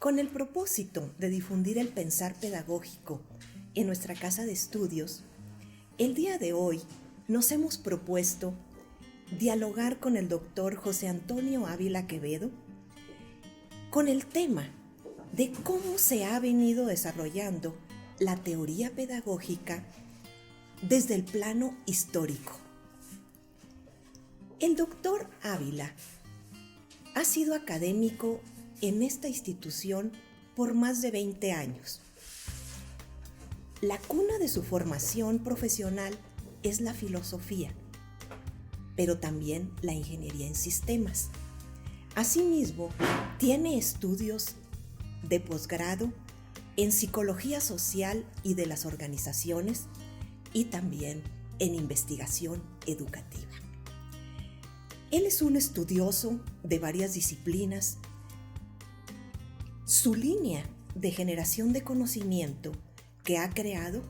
Con el propósito de difundir el pensar pedagógico en nuestra casa de estudios, el día de hoy nos hemos propuesto dialogar con el doctor José Antonio Ávila Quevedo con el tema de cómo se ha venido desarrollando la teoría pedagógica desde el plano histórico. El doctor Ávila ha sido académico en esta institución por más de 20 años. La cuna de su formación profesional es la filosofía, pero también la ingeniería en sistemas. Asimismo, tiene estudios de posgrado en psicología social y de las organizaciones y también en investigación educativa. Él es un estudioso de varias disciplinas. Su línea de generación de conocimiento que ha creado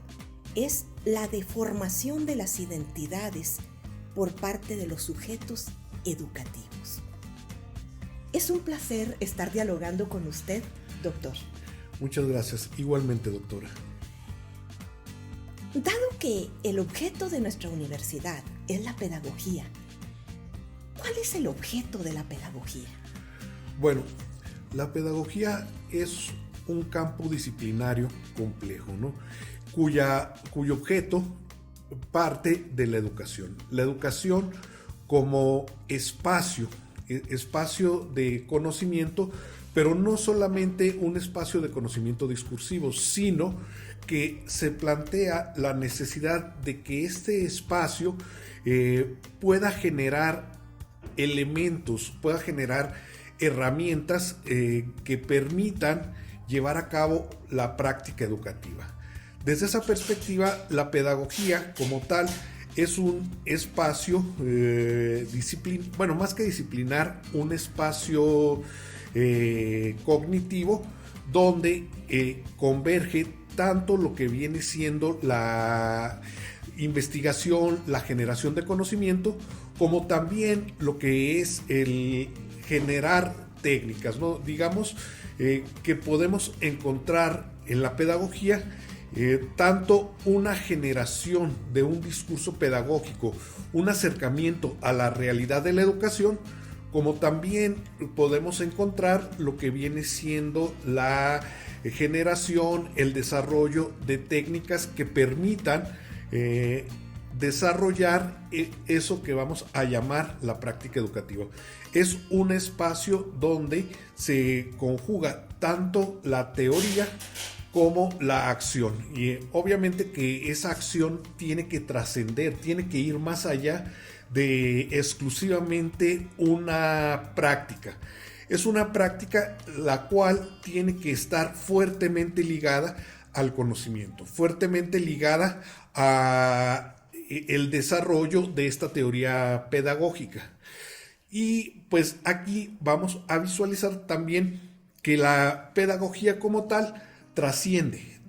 es la deformación de las identidades por parte de los sujetos educativos. Es un placer estar dialogando con usted, doctor. Muchas gracias. Igualmente, doctora. Dado que el objeto de nuestra universidad es la pedagogía, ¿cuál es el objeto de la pedagogía? Bueno, la pedagogía es un campo disciplinario complejo, ¿no? Cuyo objeto parte de la educación. La educación como espacio de conocimiento, pero no solamente un espacio de conocimiento discursivo, sino que se plantea la necesidad de que este espacio pueda generar elementos, pueda generar herramientas que permitan llevar a cabo la práctica educativa. Desde esa perspectiva, la pedagogía como tal es un espacio más que disciplinar, un espacio cognitivo donde converge tanto lo que viene siendo la investigación, la generación de conocimiento, como también lo que es el generar técnicas, ¿no? Digamos que podemos encontrar en la pedagogía tanto una generación de un discurso pedagógico, un acercamiento a la realidad de la educación, como también podemos encontrar lo que viene siendo la generación, el desarrollo de técnicas que permitan desarrollar eso que vamos a llamar la práctica educativa. Es un espacio donde se conjuga tanto la teoría como la acción, y obviamente que esa acción tiene que trascender, tiene que ir más allá de exclusivamente una práctica. Es una práctica la cual tiene que estar fuertemente ligada al conocimiento, fuertemente ligada a el desarrollo de esta teoría pedagógica. Y pues aquí vamos a visualizar también que la pedagogía como tal trasciende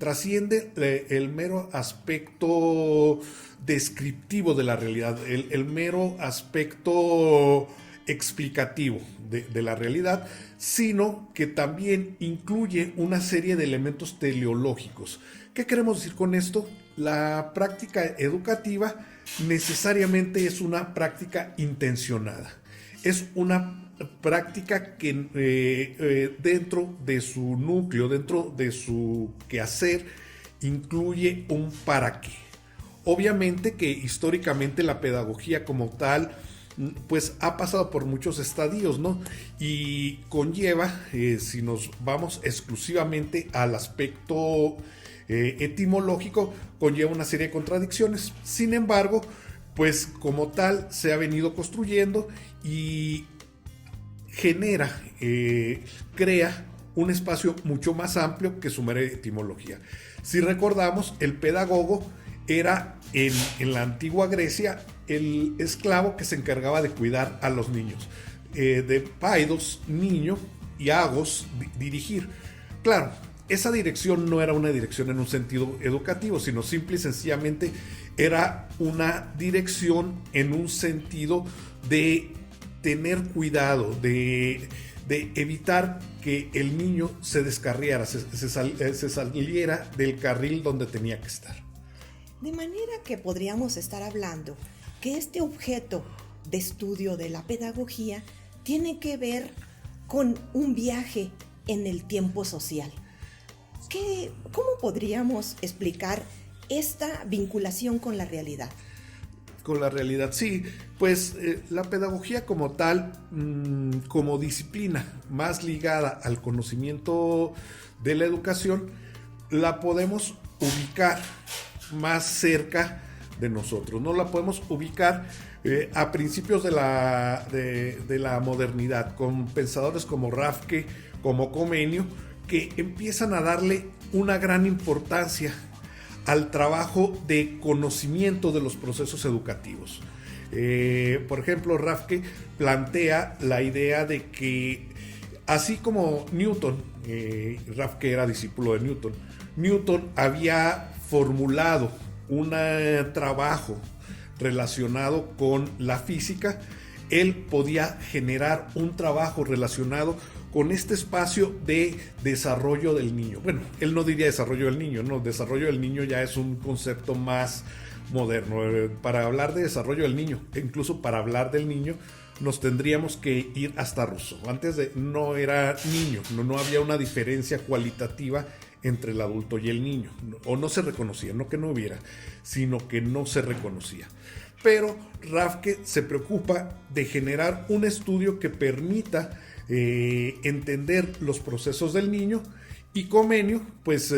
el mero aspecto descriptivo de la realidad, el mero aspecto explicativo de la realidad, sino que también incluye una serie de elementos teleológicos. ¿Qué queremos decir con esto? La práctica educativa necesariamente es una práctica intencionada. Es una práctica que dentro de su núcleo, dentro de su quehacer, incluye un para qué. Obviamente que históricamente la pedagogía como tal pues ha pasado por muchos estadios, ¿no? Y conlleva, si nos vamos exclusivamente al aspecto etimológico, conlleva una serie de contradicciones. Sin embargo, pues como tal se ha venido construyendo y genera, crea un espacio mucho más amplio que su mera etimología. Si recordamos, el pedagogo era en la antigua Grecia el esclavo que se encargaba de cuidar a los niños, de paidos, niño, y agos, dirigir. Claro, esa dirección no era una dirección en un sentido educativo, sino simple y sencillamente era una dirección en un sentido de tener cuidado, de de evitar que el niño se descarriara, se saliera del carril donde tenía que estar. De manera que podríamos estar hablando que este objeto de estudio de la pedagogía tiene que ver con un viaje en el tiempo social. ¿Cómo podríamos explicar esta vinculación con la realidad? Con la realidad, sí, pues la pedagogía como tal, como disciplina más ligada al conocimiento de la educación, la podemos ubicar más cerca de nosotros, no la podemos ubicar a principios de la modernidad, con pensadores como Rafke, como Comenio, que empiezan a darle una gran importancia al trabajo de conocimiento de los procesos educativos. Por ejemplo, Rafke plantea la idea de que, así como Newton, Rafke era discípulo de Newton había formulado un trabajo relacionado con la física, él podía generar un trabajo relacionado con este espacio de desarrollo del niño. Bueno, él no diría desarrollo del niño, no, desarrollo del niño ya es un concepto más moderno. Para hablar de desarrollo del niño, incluso para hablar del niño, nos tendríamos que ir hasta Rousseau. Antes no era niño, no había una diferencia cualitativa entre el adulto y el niño, o no se reconocía, no que no hubiera, sino que no se reconocía. Pero Rafke se preocupa de generar un estudio que permita entender los procesos del niño, y Comenio, pues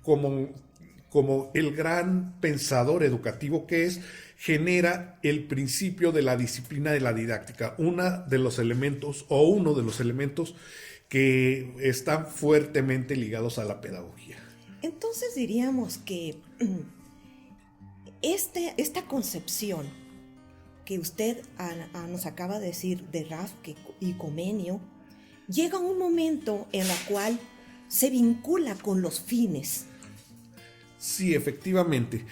como el gran pensador educativo que es, genera el principio de la disciplina de la didáctica, uno de los elementos que están fuertemente ligados a la pedagogía. Entonces diríamos que esta concepción que usted nos acaba de decir de Rafke y Comenio, llega un momento en el cual se vincula con los fines. Sí, efectivamente.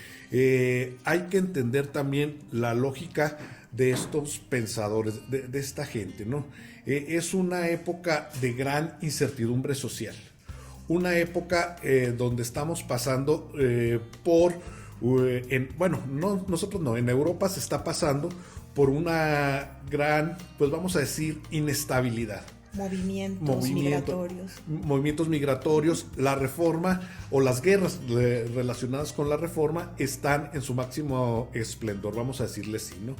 Hay que entender también la lógica de estos pensadores, de esta gente, ¿no? Es una época de gran incertidumbre social, una época donde estamos pasando en Europa se está pasando por una gran, pues vamos a decir, inestabilidad. Movimientos migratorios, la reforma o las guerras relacionadas con la reforma están en su máximo esplendor, vamos a decirle así, ¿no?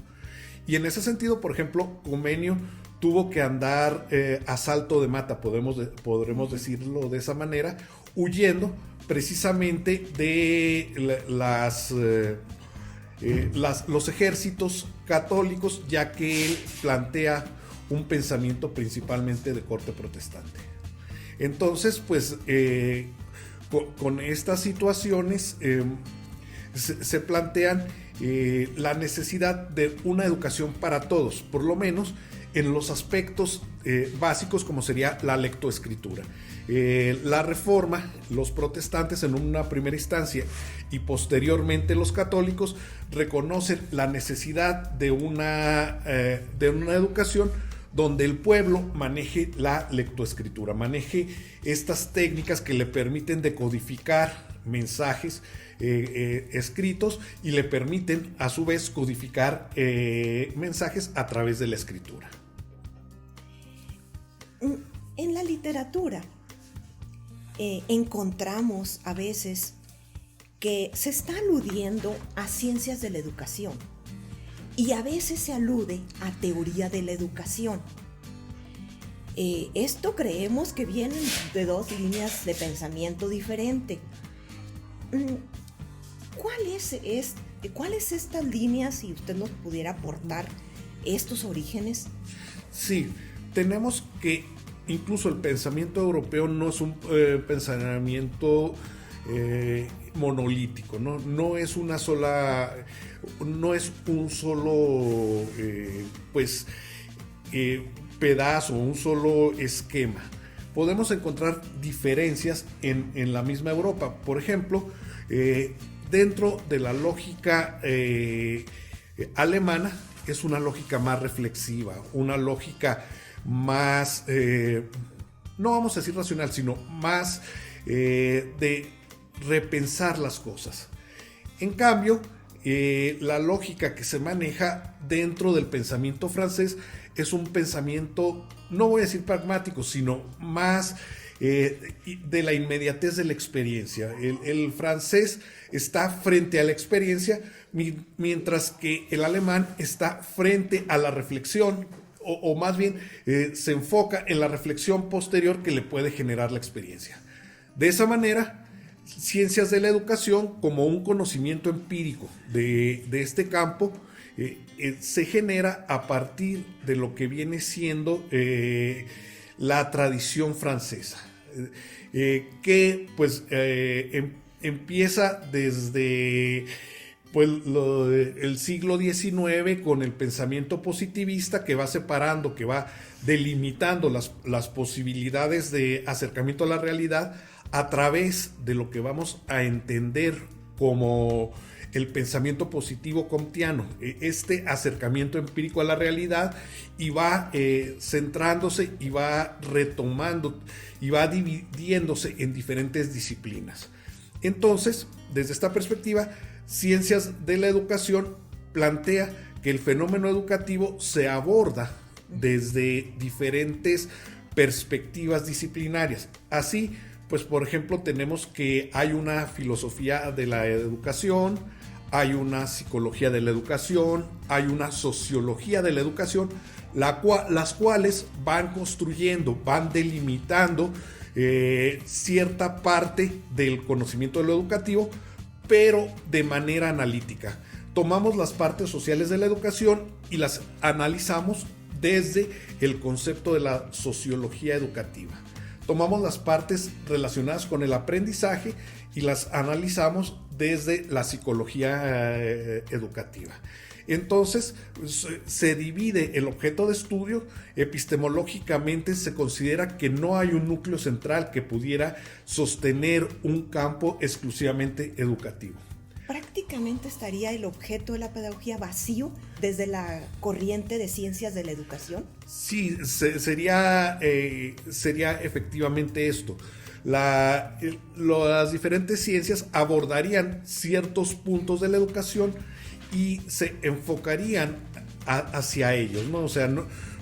Y en ese sentido, por ejemplo, Comenio tuvo que andar a salto de mata, podremos decirlo de esa manera, huyendo precisamente de los ejércitos católicos, ya que él plantea un pensamiento principalmente de corte protestante. Entonces, pues, con estas situaciones se plantean la necesidad de una educación para todos, por lo menos en los aspectos básicos como sería la lectoescritura. La reforma, los protestantes en una primera instancia y posteriormente los católicos reconocen la necesidad de una educación donde el pueblo maneje la lectoescritura, maneje estas técnicas que le permiten decodificar mensajes escritos y le permiten a su vez codificar mensajes a través de la escritura. En la literatura encontramos a veces que se está aludiendo a ciencias de la educación y a veces se alude a teoría de la educación. Esto creemos que vienen de dos líneas de pensamiento diferente. ¿Cuáles estas líneas, si usted nos pudiera aportar estos orígenes? Sí, tenemos que incluso el pensamiento europeo no es un pensamiento monolítico, no es un solo pedazo, un solo esquema. Podemos encontrar diferencias en la misma Europa. Por ejemplo, dentro de la lógica alemana es una lógica más reflexiva, una lógica más, no vamos a decir racional, sino más de repensar las cosas. En cambio, la lógica que se maneja dentro del pensamiento francés es un pensamiento, no voy a decir pragmático, sino más de la inmediatez de la experiencia. El francés está frente a la experiencia, mientras que el alemán está frente a la reflexión, o más bien se enfoca en la reflexión posterior que le puede generar la experiencia. De esa manera, ciencias de la educación, como un conocimiento empírico de este campo, se genera a partir de lo que viene siendo la tradición francesa, que pues empieza desde pues, el siglo XIX con el pensamiento positivista, que va separando, que va delimitando las posibilidades de acercamiento a la realidad a través de lo que vamos a entender como el pensamiento positivo kantiano, este acercamiento empírico a la realidad, y va centrándose y va retomando y va dividiéndose en diferentes disciplinas. Entonces, desde esta perspectiva, Ciencias de la Educación plantea que el fenómeno educativo se aborda desde diferentes perspectivas disciplinarias. Así, pues por ejemplo, tenemos que hay una filosofía de la educación, hay una psicología de la educación, hay una sociología de la educación, las cuales van construyendo, van delimitando cierta parte del conocimiento de lo educativo, pero de manera analítica. Tomamos las partes sociales de la educación y las analizamos desde el concepto de la sociología educativa. Tomamos las partes relacionadas con el aprendizaje y las analizamos desde la psicología educativa. Entonces, se divide el objeto de estudio. Epistemológicamente se considera que no hay un núcleo central que pudiera sostener un campo exclusivamente educativo. Prácticamente estaría el objeto de la pedagogía vacío desde la corriente de ciencias de la educación. Sí, sería efectivamente esto. Las diferentes ciencias abordarían ciertos puntos de la educación y se enfocarían hacia ellos, ¿no? O sea,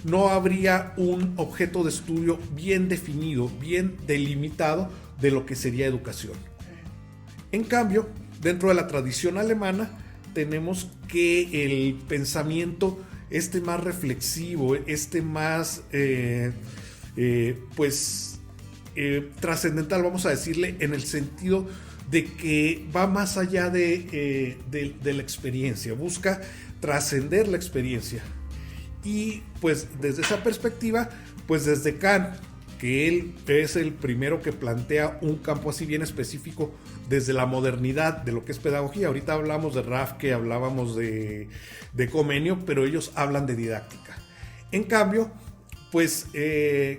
no habría un objeto de estudio bien definido, bien delimitado de lo que sería educación. En cambio, dentro de la tradición alemana, tenemos que el pensamiento más reflexivo, más trascendental, vamos a decirle, en el sentido de que va más allá de la experiencia, busca trascender la experiencia. Y pues desde esa perspectiva, pues desde Kant, que él es el primero que plantea un campo así bien específico desde la modernidad de lo que es pedagogía. Ahorita hablamos de Rafke, hablábamos de Comenio, pero ellos hablan de didáctica. En cambio, pues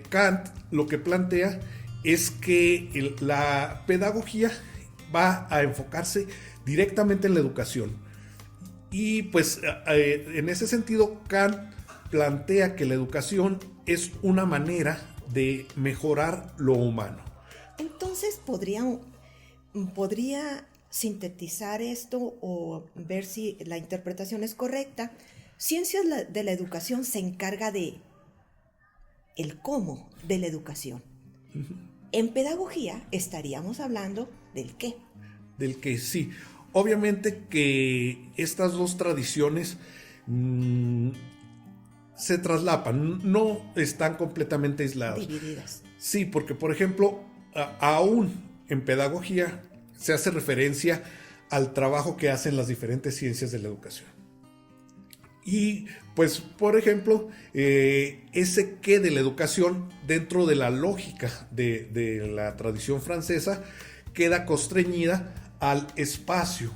Kant lo que plantea es que la pedagogía va a enfocarse directamente en la educación. Y pues en ese sentido, Kant plantea que la educación es una manera de mejorar lo humano. Entonces, podría sintetizar esto o ver si la interpretación es correcta. Ciencias de la educación se encarga de el cómo de la educación. Uh-huh. En pedagogía estaríamos hablando del qué. Del qué, sí. Obviamente que estas dos tradiciones se traslapan, no están completamente aisladas. Divididas. Sí, porque por ejemplo, aún en pedagogía se hace referencia al trabajo que hacen las diferentes ciencias de la educación. Y pues, por ejemplo, ese qué de la educación dentro de la lógica de la tradición francesa queda constreñida al espacio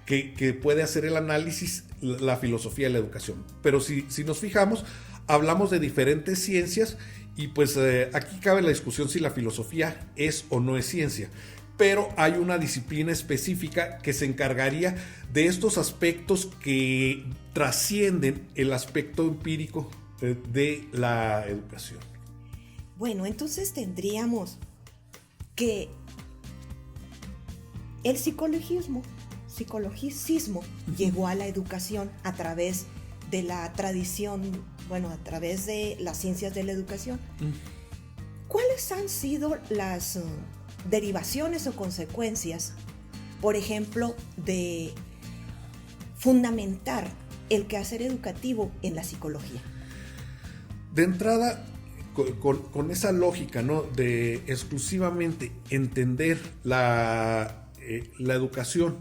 que puede hacer el análisis la filosofía de la educación. Pero si nos fijamos, hablamos de diferentes ciencias y pues aquí cabe la discusión si la filosofía es o no es ciencia. Pero hay una disciplina específica que se encargaría de estos aspectos que trascienden el aspecto empírico de la educación. Bueno, entonces tendríamos que el psicologicismo llegó a la educación a través de la tradición, a través de las ciencias de la educación. ¿Cuáles han sido las derivaciones o consecuencias, por ejemplo, de fundamentar el quehacer educativo en la psicología? De entrada, con esa lógica, ¿no?, de exclusivamente entender la educación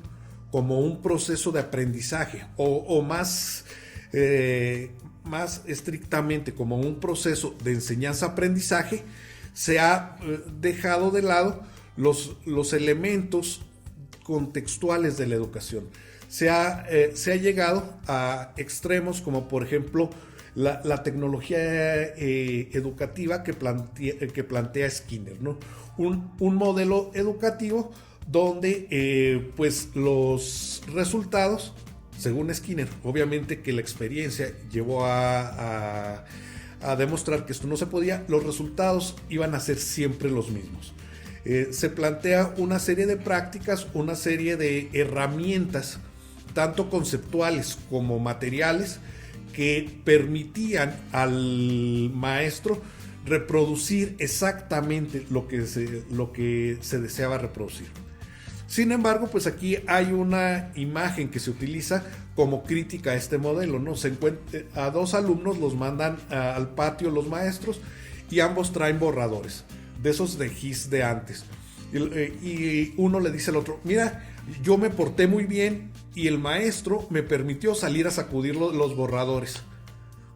como un proceso de aprendizaje o más estrictamente como un proceso de enseñanza-aprendizaje, se ha dejado de lado los elementos contextuales de la educación. Se ha llegado a extremos como, por ejemplo, la tecnología educativa que plantea Skinner, ¿no? Un modelo educativo donde pues los resultados, según Skinner, obviamente que la experiencia llevó a demostrar que esto no se podía, los resultados iban a ser siempre los mismos. Se plantea una serie de prácticas, una serie de herramientas, tanto conceptuales como materiales, que permitían al maestro reproducir exactamente lo que se deseaba reproducir. Sin embargo, pues aquí hay una imagen que se utiliza como crítica a este modelo, ¿no? A dos alumnos los mandan al patio los maestros y ambos traen borradores, de esos de GIS de antes. Y uno le dice al otro: mira, yo me porté muy bien y el maestro me permitió salir a sacudir los borradores.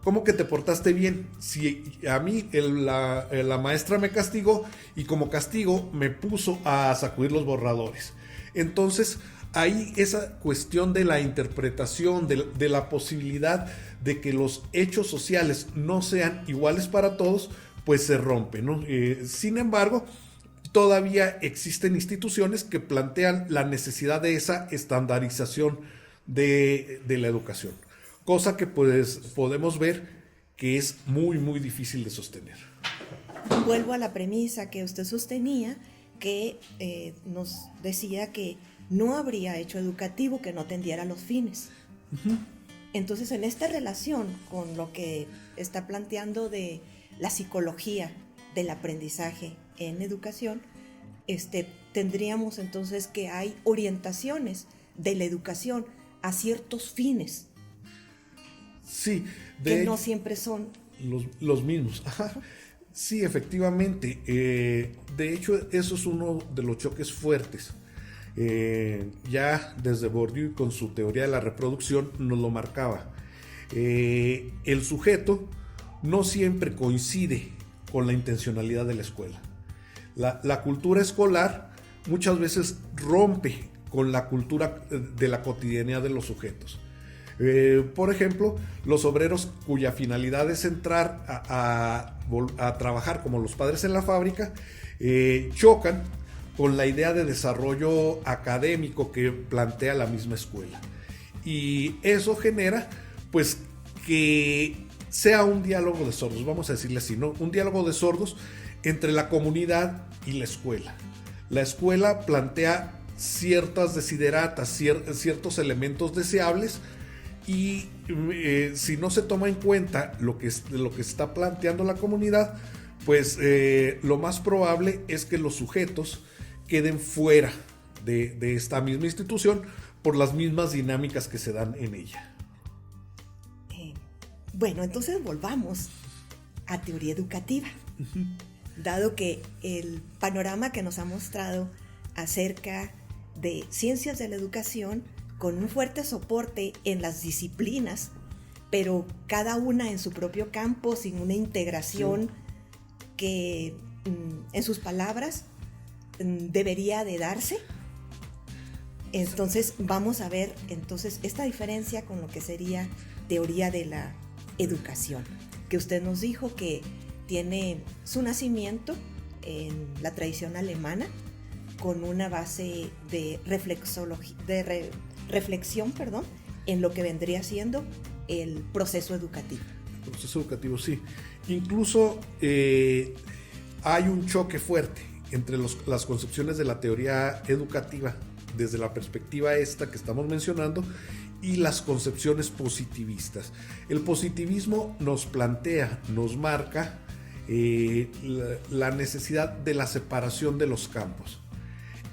¿Cómo que te portaste bien? Si a mí la maestra me castigó y como castigo me puso a sacudir los borradores. Entonces, ahí esa cuestión de la interpretación, de la posibilidad de que los hechos sociales no sean iguales para todos, pues se rompe, ¿no? Sin embargo, todavía existen instituciones que plantean la necesidad de esa estandarización de la educación, cosa que pues podemos ver que es muy, muy difícil de sostener. Vuelvo a la premisa que usted sostenía, que nos decía que no habría hecho educativo que no atendiera los fines. Uh-huh. Entonces, en esta relación con lo que está planteando de la psicología del aprendizaje en educación, tendríamos entonces que hay orientaciones de la educación a ciertos fines. Sí, que no siempre son los mismos. Ajá. Sí, efectivamente. De hecho, eso es uno de los choques fuertes. Ya desde Bourdieu, con su teoría de la reproducción, nos lo marcaba. El sujeto no siempre coincide con la intencionalidad de la escuela. La cultura escolar muchas veces rompe con la cultura de la cotidianidad de los sujetos. Por ejemplo, los obreros cuya finalidad es entrar a trabajar como los padres en la fábrica, chocan con la idea de desarrollo académico que plantea la misma escuela. Y eso genera, pues, que sea un diálogo de sordos, vamos a decirle así, ¿no? Un diálogo de sordos entre la comunidad y la escuela. La escuela plantea ciertas desideratas, ciertos elementos deseables, y si no se toma en cuenta lo que está planteando la comunidad, pues lo más probable es que los sujetos queden fuera de esta misma institución por las mismas dinámicas que se dan en ella. Bueno, entonces volvamos a teoría educativa. Uh-huh. Dado que el panorama que nos ha mostrado acerca de ciencias de la educación, con un fuerte soporte en las disciplinas, pero cada una en su propio campo, sin una integración sí, que, en sus palabras, debería de darse. Entonces vamos a ver entonces esta diferencia con lo que sería teoría de la educación, que usted nos dijo que tiene su nacimiento en la tradición alemana, con una base de reflexión en lo que vendría siendo el proceso educativo. proceso educativo, sí. Incluso hay un choque fuerte entre las concepciones de la teoría educativa desde la perspectiva esta que estamos mencionando y las concepciones positivistas. El positivismo nos plantea, nos marca la necesidad de la separación de los campos.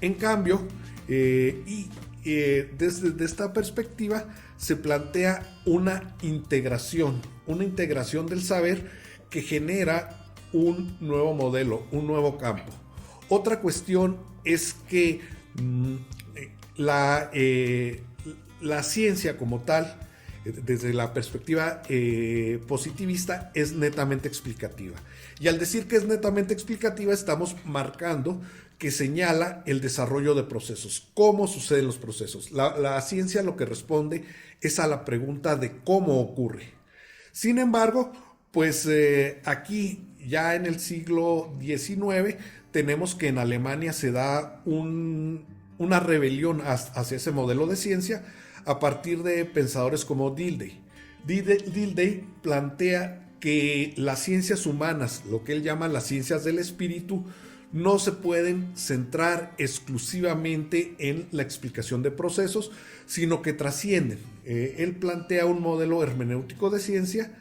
En cambio, desde esta perspectiva se plantea una integración del saber que genera un nuevo modelo, un nuevo campo. Otra cuestión es que la ciencia como tal, desde la perspectiva positivista, es netamente explicativa. Y al decir que es netamente explicativa, estamos marcando que señala el desarrollo de procesos, cómo suceden los procesos. La ciencia lo que responde es a la pregunta de cómo ocurre. Sin embargo, pues aquí ya en el siglo XIX tenemos que en Alemania se da una rebelión hacia ese modelo de ciencia a partir de pensadores como Dilthey. Dilthey plantea que las ciencias humanas, lo que él llama las ciencias del espíritu, no se pueden centrar exclusivamente en la explicación de procesos, sino que trascienden. Él plantea un modelo hermenéutico de ciencia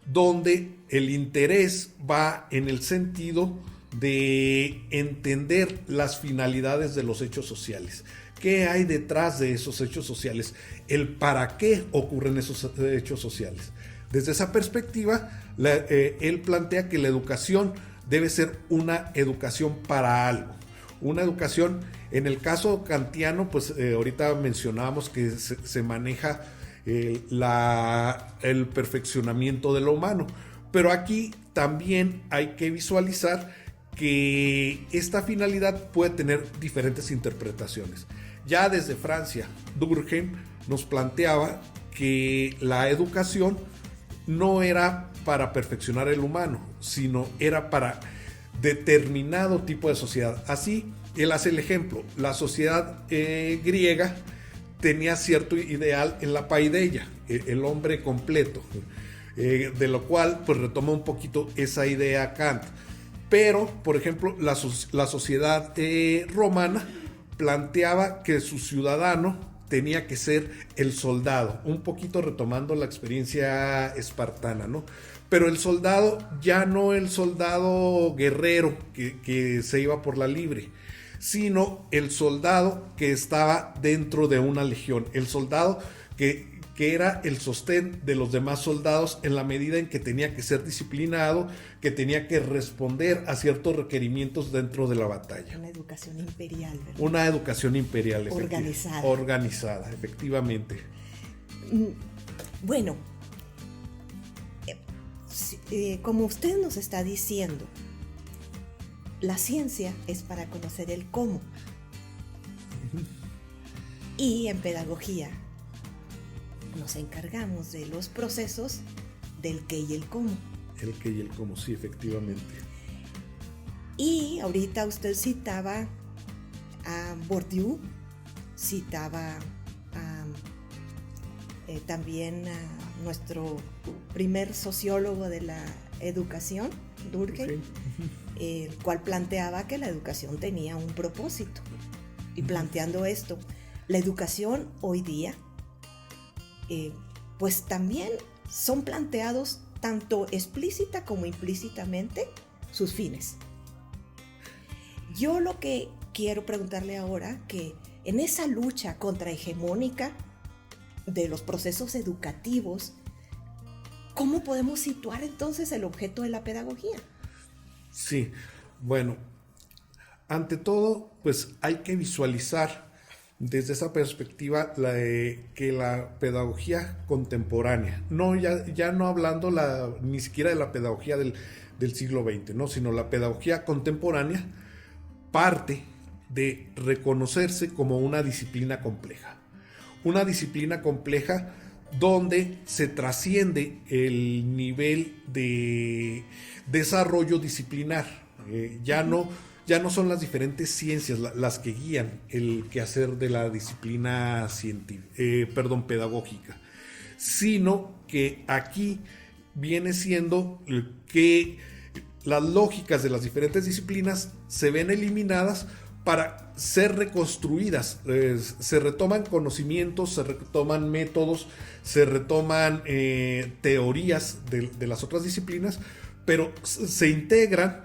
donde el interés va en el sentido de entender las finalidades de los hechos sociales. ¿Qué hay detrás de esos hechos sociales? El para qué ocurren esos hechos sociales. Desde esa perspectiva, él plantea que la educación debe ser una educación para algo. Una educación, en el caso kantiano, pues ahorita mencionábamos que se maneja el perfeccionamiento de lo humano. Pero aquí también hay que visualizar que esta finalidad puede tener diferentes interpretaciones. Ya desde Francia, Durkheim nos planteaba que la educación no era para perfeccionar el humano, sino era para determinado tipo de sociedad. Así, él hace el ejemplo. La sociedad griega tenía cierto ideal en la paideia, el hombre completo, de lo cual pues retoma un poquito esa idea Kant. Pero, por ejemplo, la sociedad romana planteaba que su ciudadano tenía que ser el soldado, un poquito retomando la experiencia espartana, ¿no? Pero el soldado, ya no el soldado guerrero que se iba por la libre, sino el soldado que estaba dentro de una legión, el soldado que era el sostén de los demás soldados en la medida en que tenía que ser disciplinado, que tenía que responder a ciertos requerimientos dentro de la batalla. Una educación imperial, ¿verdad? Una educación imperial. Organizada, efectivamente. Bueno, como usted nos está diciendo, la ciencia es para conocer el cómo. Y en pedagogía nos encargamos de los procesos del qué y el cómo. El qué y el cómo, sí, efectivamente. Y ahorita usted citaba a Bourdieu, citaba también a nuestro primer sociólogo de la educación, Durkheim, el cual planteaba que la educación tenía un propósito. Y planteando esto, la educación hoy día pues también son planteados tanto explícita como implícitamente sus fines. Yo lo que quiero preguntarle ahora, que en esa lucha contrahegemónica de los procesos educativos, ¿cómo podemos situar entonces el objeto de la pedagogía? Sí, bueno, ante todo, pues hay que visualizar desde esa perspectiva que la pedagogía contemporánea, ya no hablando ni siquiera de la pedagogía del siglo XX, ¿no? Sino la pedagogía contemporánea parte de reconocerse como una disciplina compleja. Una disciplina compleja donde se trasciende el nivel de desarrollo disciplinar. Ya no son las diferentes ciencias las que guían el quehacer de la disciplina pedagógica, sino que aquí viene siendo que las lógicas de las diferentes disciplinas se ven eliminadas para ser reconstruidas. Se retoman conocimientos, se retoman métodos, se retoman teorías de las otras disciplinas, pero se integran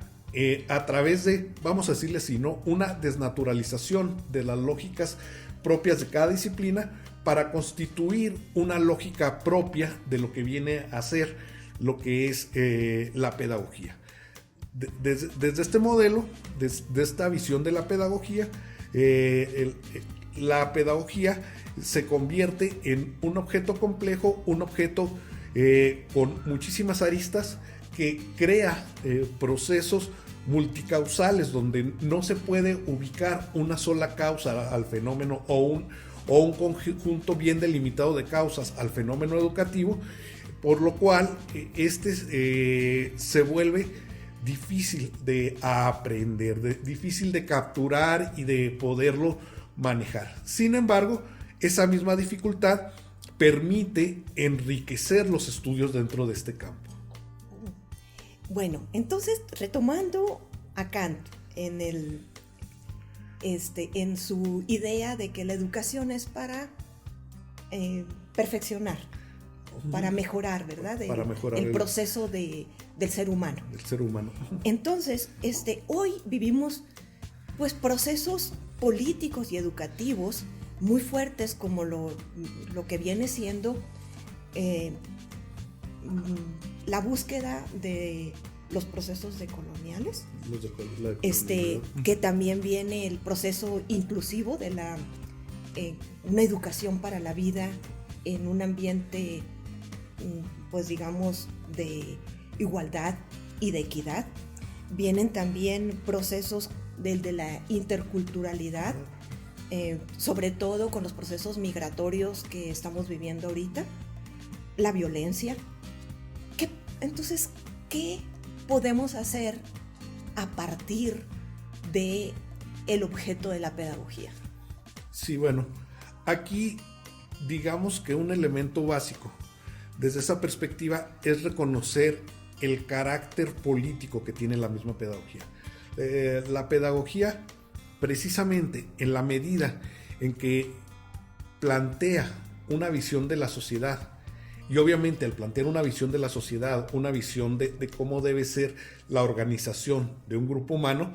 a través de, vamos a decirle así, ¿no?, una desnaturalización de las lógicas propias de cada disciplina para constituir una lógica propia de lo que viene a ser lo que es la pedagogía. Desde este modelo, desde esta visión de la pedagogía, la pedagogía se convierte en un objeto complejo, un objeto con muchísimas aristas que crea procesos multicausales donde no se puede ubicar una sola causa al fenómeno o un conjunto bien delimitado de causas al fenómeno educativo, por lo cual se vuelve difícil de aprender, difícil de capturar y de poderlo manejar. Sin embargo, esa misma dificultad permite enriquecer los estudios dentro de este campo. Bueno, entonces, retomando a Kant en su idea de que la educación es para perfeccionar, para mejorar, ¿verdad? Para mejorar el proceso del ser humano. El ser humano. Entonces, hoy vivimos pues procesos políticos y educativos muy fuertes, como lo que viene siendo la búsqueda de los procesos decoloniales, que también viene el proceso inclusivo de una educación para la vida en un ambiente, pues digamos, de igualdad y de equidad. Vienen también procesos de la interculturalidad, sobre todo con los procesos migratorios que estamos viviendo ahorita, la violencia. Entonces, ¿qué podemos hacer a partir de el objeto de la pedagogía? Sí, bueno, aquí digamos que un elemento básico desde esa perspectiva es reconocer el carácter político que tiene la misma pedagogía. La pedagogía, precisamente en la medida en que plantea una visión de la sociedad, y obviamente al plantear una visión de la sociedad, una visión de cómo debe ser la organización de un grupo humano,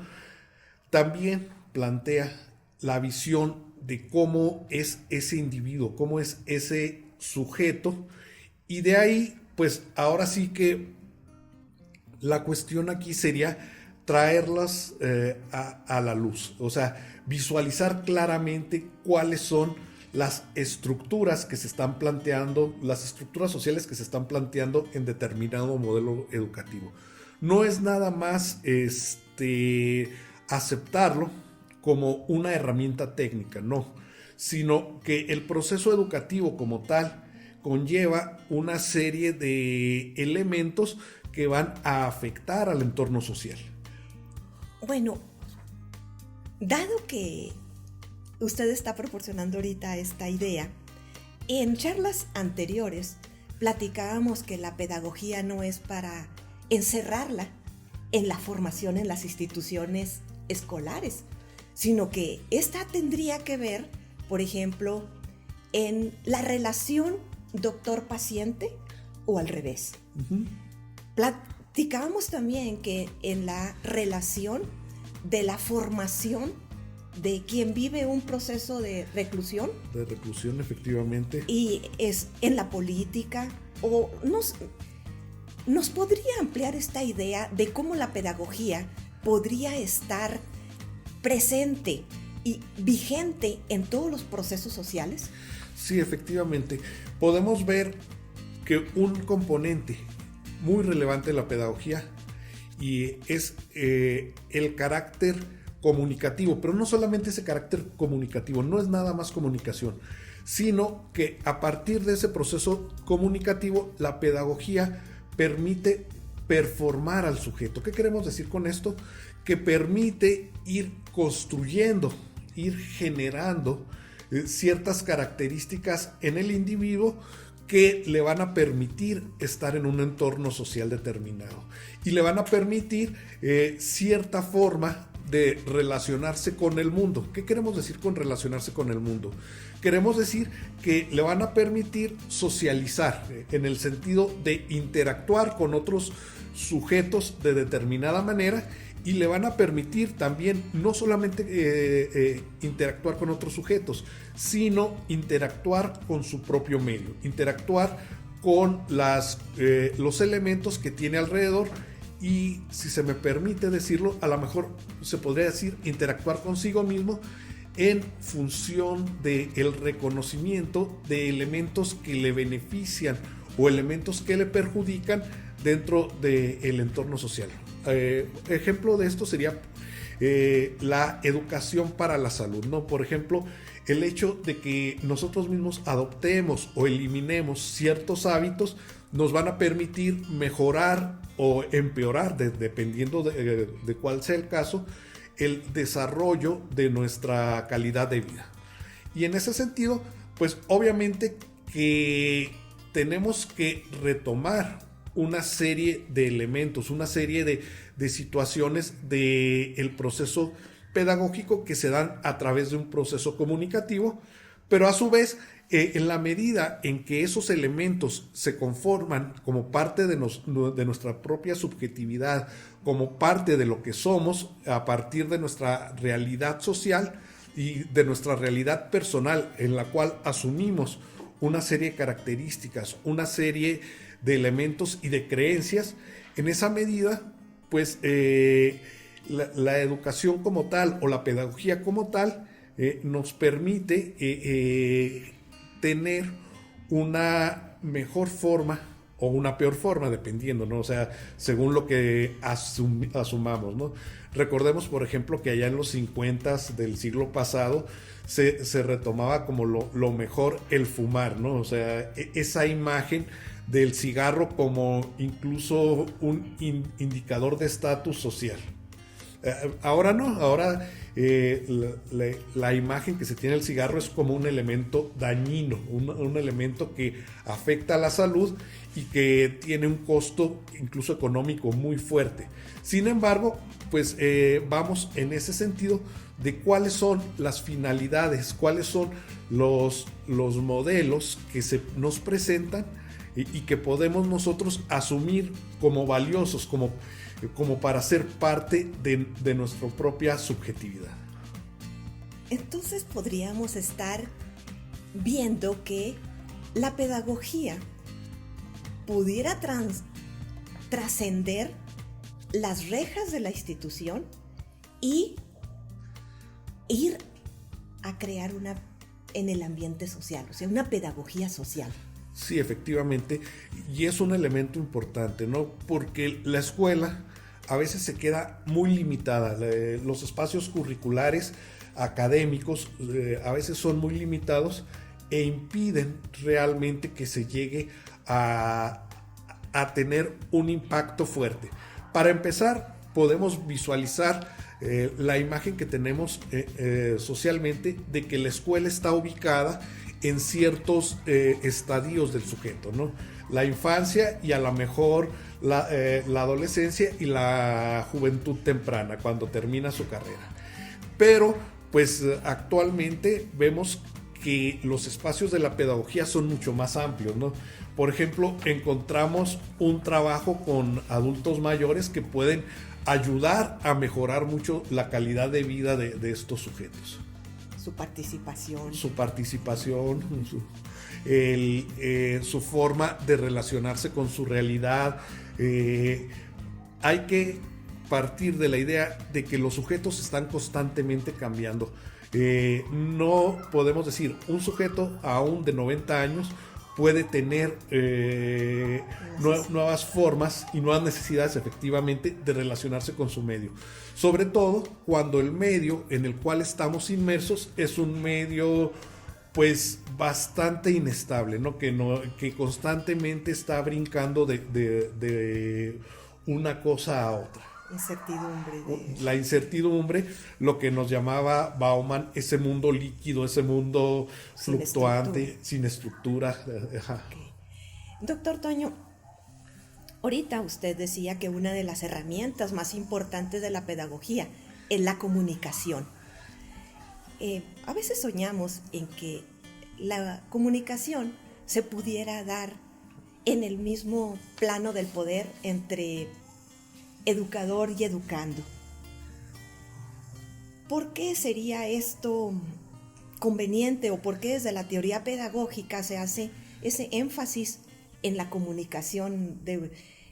también plantea la visión de cómo es ese individuo, cómo es ese sujeto, y de ahí, pues ahora sí que la cuestión aquí sería traerlas a la luz, o sea, visualizar claramente cuáles son las estructuras que se están planteando, las estructuras sociales que se están planteando en determinado modelo educativo. No es nada más aceptarlo como una herramienta técnica, no, sino que el proceso educativo como tal conlleva una serie de elementos que van a afectar al entorno social. Bueno, dado que usted está proporcionando ahorita esta idea, en charlas anteriores platicábamos que la pedagogía no es para encerrarla en la formación en las instituciones escolares, sino que esta tendría que ver, por ejemplo, en la relación doctor-paciente o al revés. Uh-huh. Platicábamos también que en la relación de la formación de quien vive un proceso de reclusión. De reclusión, efectivamente. Y es en la política, o nos podría ampliar esta idea de cómo la pedagogía podría estar presente y vigente en todos los procesos sociales. Sí, efectivamente. Podemos ver que un componente muy relevante de la pedagogía y es el carácter comunicativo, pero no solamente ese carácter comunicativo, no es nada más comunicación, sino que a partir de ese proceso comunicativo la pedagogía permite performar al sujeto. ¿Qué queremos decir con esto? Que permite ir construyendo, ir generando ciertas características en el individuo que le van a permitir estar en un entorno social determinado y le van a permitir cierta forma de relacionarse con el mundo. ¿Qué queremos decir con relacionarse con el mundo? Queremos decir que le van a permitir socializar en el sentido de interactuar con otros sujetos de determinada manera y le van a permitir también no solamente interactuar con otros sujetos, sino interactuar con su propio medio, interactuar con los elementos que tiene alrededor y, si se me permite decirlo, a lo mejor se podría decir interactuar consigo mismo en función del reconocimiento de elementos que le benefician o elementos que le perjudican dentro del entorno social. Ejemplo de esto sería la educación para la salud, ¿no? Por ejemplo, el hecho de que nosotros mismos adoptemos o eliminemos ciertos hábitos nos van a permitir mejorar o empeorar, dependiendo de cuál sea el caso, el desarrollo de nuestra calidad de vida. Y en ese sentido, pues obviamente que tenemos que retomar una serie de elementos, una serie de situaciones del proceso pedagógico que se dan a través de un proceso comunicativo, pero a su vez, en la medida en que esos elementos se conforman como parte de nuestra propia subjetividad, como parte de lo que somos a partir de nuestra realidad social y de nuestra realidad personal, en la cual asumimos una serie de características, una serie de elementos y de creencias, en esa medida, pues la educación como tal o la pedagogía como tal nos permite tener una mejor forma o una peor forma, dependiendo, ¿no? O sea, según lo que asumamos, ¿no? Recordemos, por ejemplo, que allá en los 50 del siglo pasado se retomaba como lo mejor el fumar, ¿no? O sea, esa imagen del cigarro como incluso un indicador de estatus social. Ahora no, ahora la imagen que se tiene del cigarro es como un elemento dañino, un elemento que afecta a la salud y que tiene un costo incluso económico muy fuerte. Sin embargo, pues vamos en ese sentido de cuáles son las finalidades, cuáles son los modelos que se nos presentan y que podemos nosotros asumir como valiosos, como para ser parte de nuestra propia subjetividad. Entonces podríamos estar viendo que la pedagogía pudiera trascender las rejas de la institución y ir a crear en el ambiente social, o sea, una pedagogía social. Sí, efectivamente, y es un elemento importante, ¿no? Porque la escuela a veces se queda muy limitada, los espacios curriculares académicos a veces son muy limitados e impiden realmente que se llegue a tener un impacto fuerte. Para empezar, podemos visualizar la imagen que tenemos socialmente de que la escuela está ubicada en ciertos estadios del sujeto, ¿no? La infancia y a lo mejor la adolescencia y la juventud temprana, cuando termina su carrera. Pero, pues actualmente vemos que los espacios de la pedagogía son mucho más amplios, ¿no? Por ejemplo, encontramos un trabajo con adultos mayores que pueden ayudar a mejorar mucho la calidad de vida de estos sujetos. Su participación, su forma de relacionarse con su realidad. Hay que partir de la idea de que los sujetos están constantemente cambiando. No podemos decir, un sujeto aún de 90 años puede tener nuevas formas y nuevas necesidades efectivamente de relacionarse con su medio. Sobre todo cuando el medio en el cual estamos inmersos es un medio pues bastante inestable, ¿no? Que constantemente está brincando de una cosa a otra. La incertidumbre, lo que nos llamaba Bauman, ese mundo líquido, ese mundo fluctuante, sin estructura. Okay. Doctor Toño, ahorita usted decía que una de las herramientas más importantes de la pedagogía es la comunicación. A veces soñamos en que la comunicación se pudiera dar en el mismo plano del poder entre educador y educando. ¿Por qué sería esto conveniente o por qué desde la teoría pedagógica se hace ese énfasis en la comunicación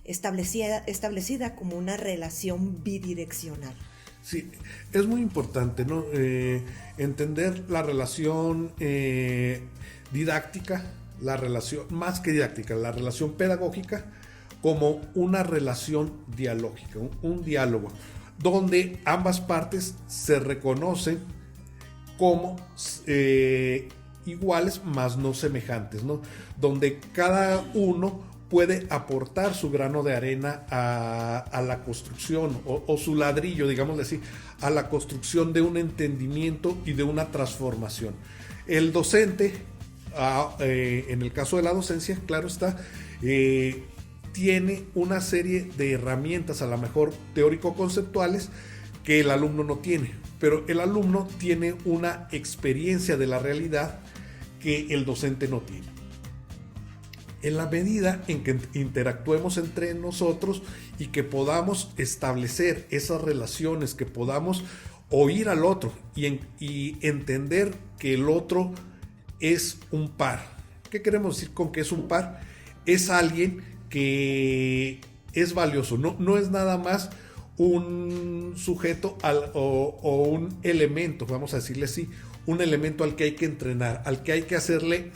establecida como una relación bidireccional? Sí, es muy importante, ¿no? Entender la relación didáctica, la relación, más que didáctica, la relación pedagógica como una relación dialógica, un diálogo, donde ambas partes se reconocen como iguales, más no semejantes, ¿no? Donde cada uno puede aportar su grano de arena a la construcción o su ladrillo, digámosle así, a la construcción de un entendimiento y de una transformación. El docente, en el caso de la docencia, claro está, tiene una serie de herramientas, a lo mejor teórico-conceptuales, que el alumno no tiene, pero el alumno tiene una experiencia de la realidad que el docente no tiene. En la medida en que interactuemos entre nosotros y que podamos establecer esas relaciones, que podamos oír al otro y entender que el otro es un par. ¿Qué queremos decir con que es un par? Es alguien que es valioso, no es nada más un sujeto o un elemento, vamos a decirle así, un elemento al que hay que entrenar, al que hay que hacerle,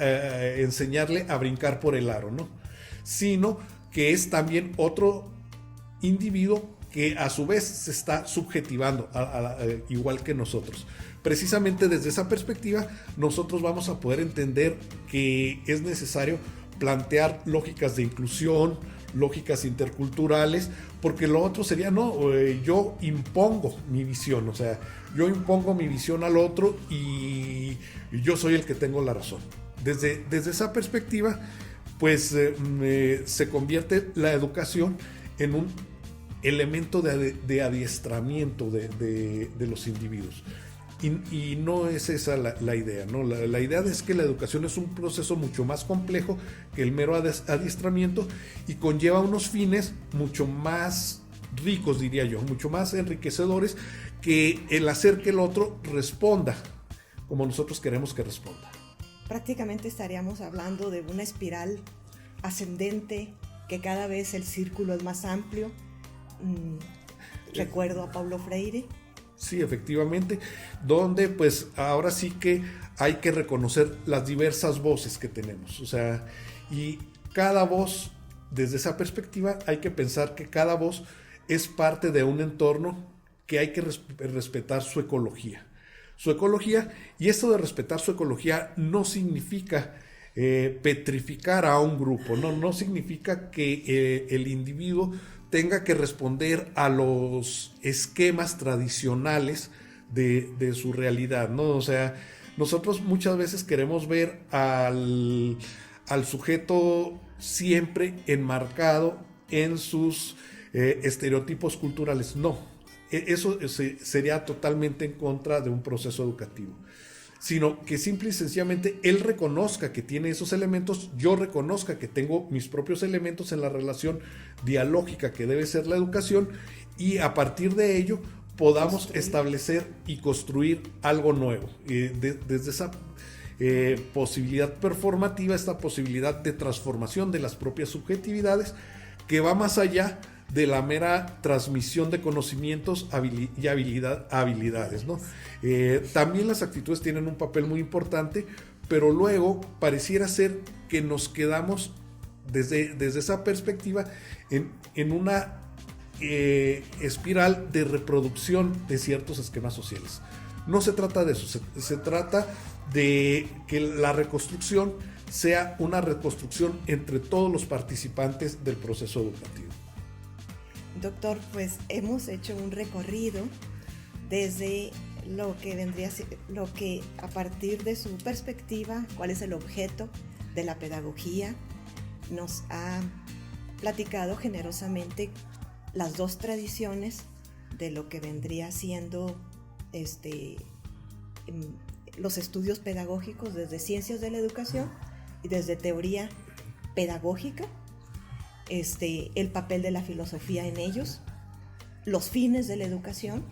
enseñarle a brincar por el aro, ¿no? Sino que es también otro individuo que a su vez se está subjetivando, igual que nosotros. Precisamente desde esa perspectiva, nosotros vamos a poder entender que es necesario plantear lógicas de inclusión, lógicas interculturales, porque lo otro sería, yo impongo mi visión, o sea, yo impongo mi visión al otro y yo soy el que tengo la razón. Desde esa perspectiva, pues se convierte la educación en un elemento de adiestramiento de los individuos. Y no es esa la idea, ¿no? La idea es que la educación es un proceso mucho más complejo que el mero adiestramiento y conlleva unos fines mucho más ricos, diría yo, mucho más enriquecedores que el hacer que el otro responda como nosotros queremos que responda. Prácticamente estaríamos hablando de una espiral ascendente, que cada vez el círculo es más amplio. Recuerdo a Paulo Freire. Sí, efectivamente, donde pues ahora sí que hay que reconocer las diversas voces que tenemos, o sea, y cada voz, desde esa perspectiva, hay que pensar que cada voz es parte de un entorno que hay que respetar su ecología, y esto de respetar su ecología no significa petrificar a un grupo, no significa que el individuo tenga que responder a los esquemas tradicionales de su realidad, ¿no? O sea, nosotros muchas veces queremos ver al sujeto siempre enmarcado en sus estereotipos culturales. No, eso sería totalmente en contra de un proceso educativo, sino que simple y sencillamente él reconozca que tiene esos elementos, yo reconozca que tengo mis propios elementos en la relación dialógica que debe ser la educación, y a partir de ello podamos establecer y construir algo nuevo, desde esa posibilidad performativa, esta posibilidad de transformación de las propias subjetividades, que va más allá de la mera transmisión de conocimientos y habilidades, ¿no? También las actitudes tienen un papel muy importante, pero luego pareciera ser que nos quedamos desde esa perspectiva en una espiral de reproducción de ciertos esquemas sociales. No se trata de eso, se trata de que la reconstrucción sea una reconstrucción entre todos los participantes del proceso educativo. Doctor, pues hemos hecho un recorrido desde lo que a partir de su perspectiva, cuál es el objeto de la pedagogía, nos ha platicado generosamente las dos tradiciones de lo que vendría siendo los estudios pedagógicos desde ciencias de la educación y desde teoría pedagógica, el papel de la filosofía en ellos, los fines de la educación.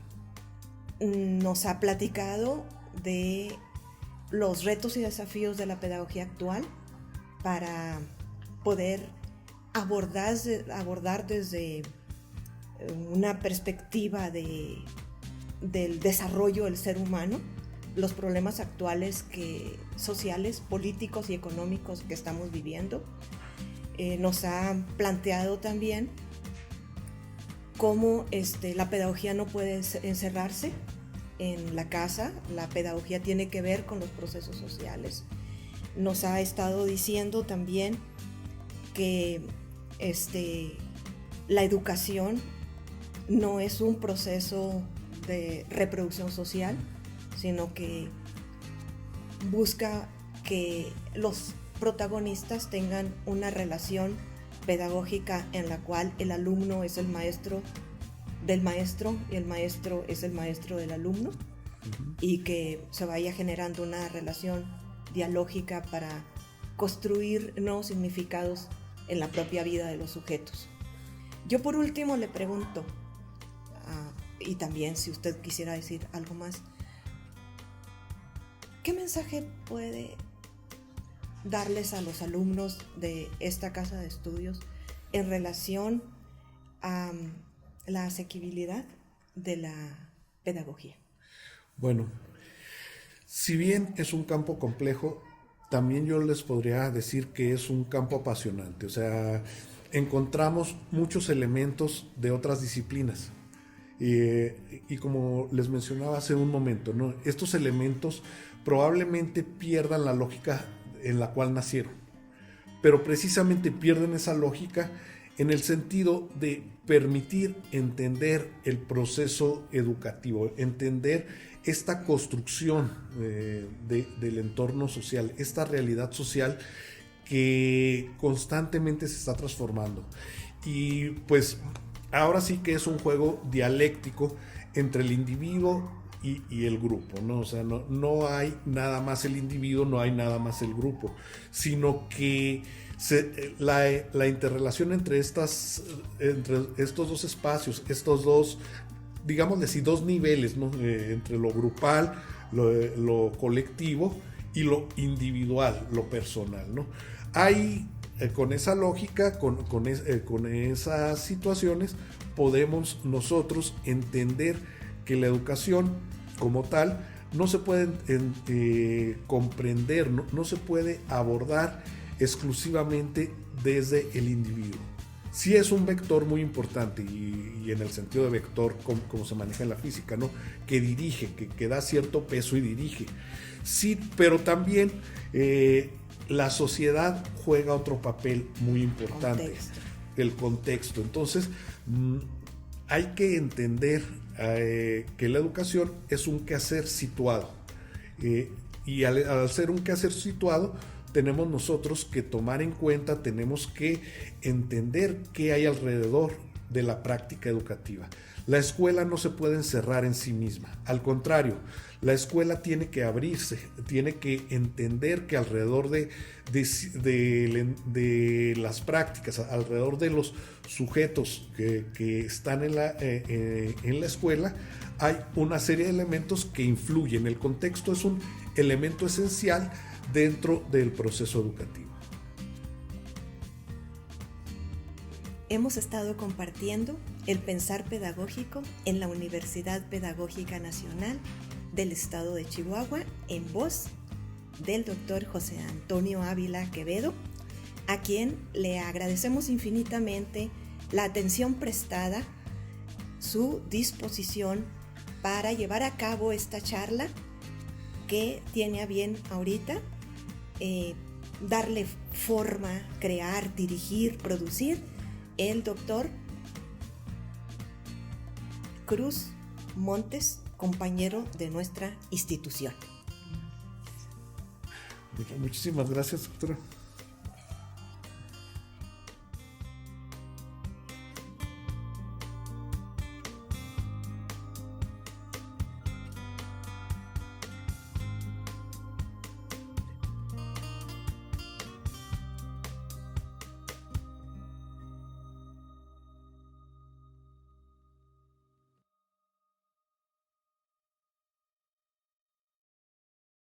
Nos ha platicado de los retos y desafíos de la pedagogía actual para poder abordar desde una perspectiva del desarrollo del ser humano los problemas actuales sociales, políticos y económicos que estamos viviendo. Nos ha planteado también cómo la pedagogía no puede encerrarse en la casa, la pedagogía tiene que ver con los procesos sociales. Nos ha estado diciendo también que la educación no es un proceso de reproducción social, sino que busca que los protagonistas tengan una relación pedagógica en la cual el alumno es el maestro del maestro y el maestro es el maestro del alumno, y que se vaya generando una relación dialógica para construir nuevos significados en la propia vida de los sujetos. Yo por último le pregunto, y también si usted quisiera decir algo más, ¿qué mensaje puede darles a los alumnos de esta casa de estudios en relación a la asequibilidad de la pedagogía? Bueno, si bien es un campo complejo, también yo les podría decir que es un campo apasionante. O sea, encontramos muchos elementos de otras disciplinas. Y como les mencionaba hace un momento, ¿no? Estos elementos probablemente pierdan la lógica en la cual nacieron, pero precisamente pierden esa lógica en el sentido de permitir entender el proceso educativo, entender esta construcción del entorno social, esta realidad social que constantemente se está transformando. Y pues ahora sí que es un juego dialéctico entre el individuo y el grupo, ¿no? O sea, no hay nada más el individuo, no hay nada más el grupo, sino que la interrelación entre estos dos espacios, estos dos, digámosle así, dos niveles, ¿no? Entre lo grupal, lo colectivo y lo individual, lo personal, ¿no? Hay, con esa lógica, con esas situaciones, podemos nosotros entender que la educación como tal no se puede comprender, no se puede abordar exclusivamente desde el individuo. Sí es un vector muy importante y en el sentido de vector como se maneja en la física, ¿no? Que dirige, que da cierto peso y dirige. Sí, pero también la sociedad juega otro papel muy importante. El contexto. Entonces, hay que entender que la educación es un quehacer situado. Y al ser un quehacer situado, tenemos nosotros que tomar en cuenta, tenemos que entender qué hay alrededor de la práctica educativa. La escuela no se puede encerrar en sí misma, al contrario, la escuela tiene que abrirse, tiene que entender que alrededor de las prácticas, alrededor de los sujetos que están en la escuela, hay una serie de elementos que influyen. El contexto es un elemento esencial dentro del proceso educativo. Hemos estado compartiendo el pensar pedagógico en la Universidad Pedagógica Nacional del Estado de Chihuahua en voz del doctor José Antonio Ávila Quevedo, a quien le agradecemos infinitamente la atención prestada, su disposición para llevar a cabo esta charla que tiene a bien ahorita darle forma, crear, dirigir, producir el doctor Cruz Montes, compañero de nuestra institución. Muchísimas gracias, doctora.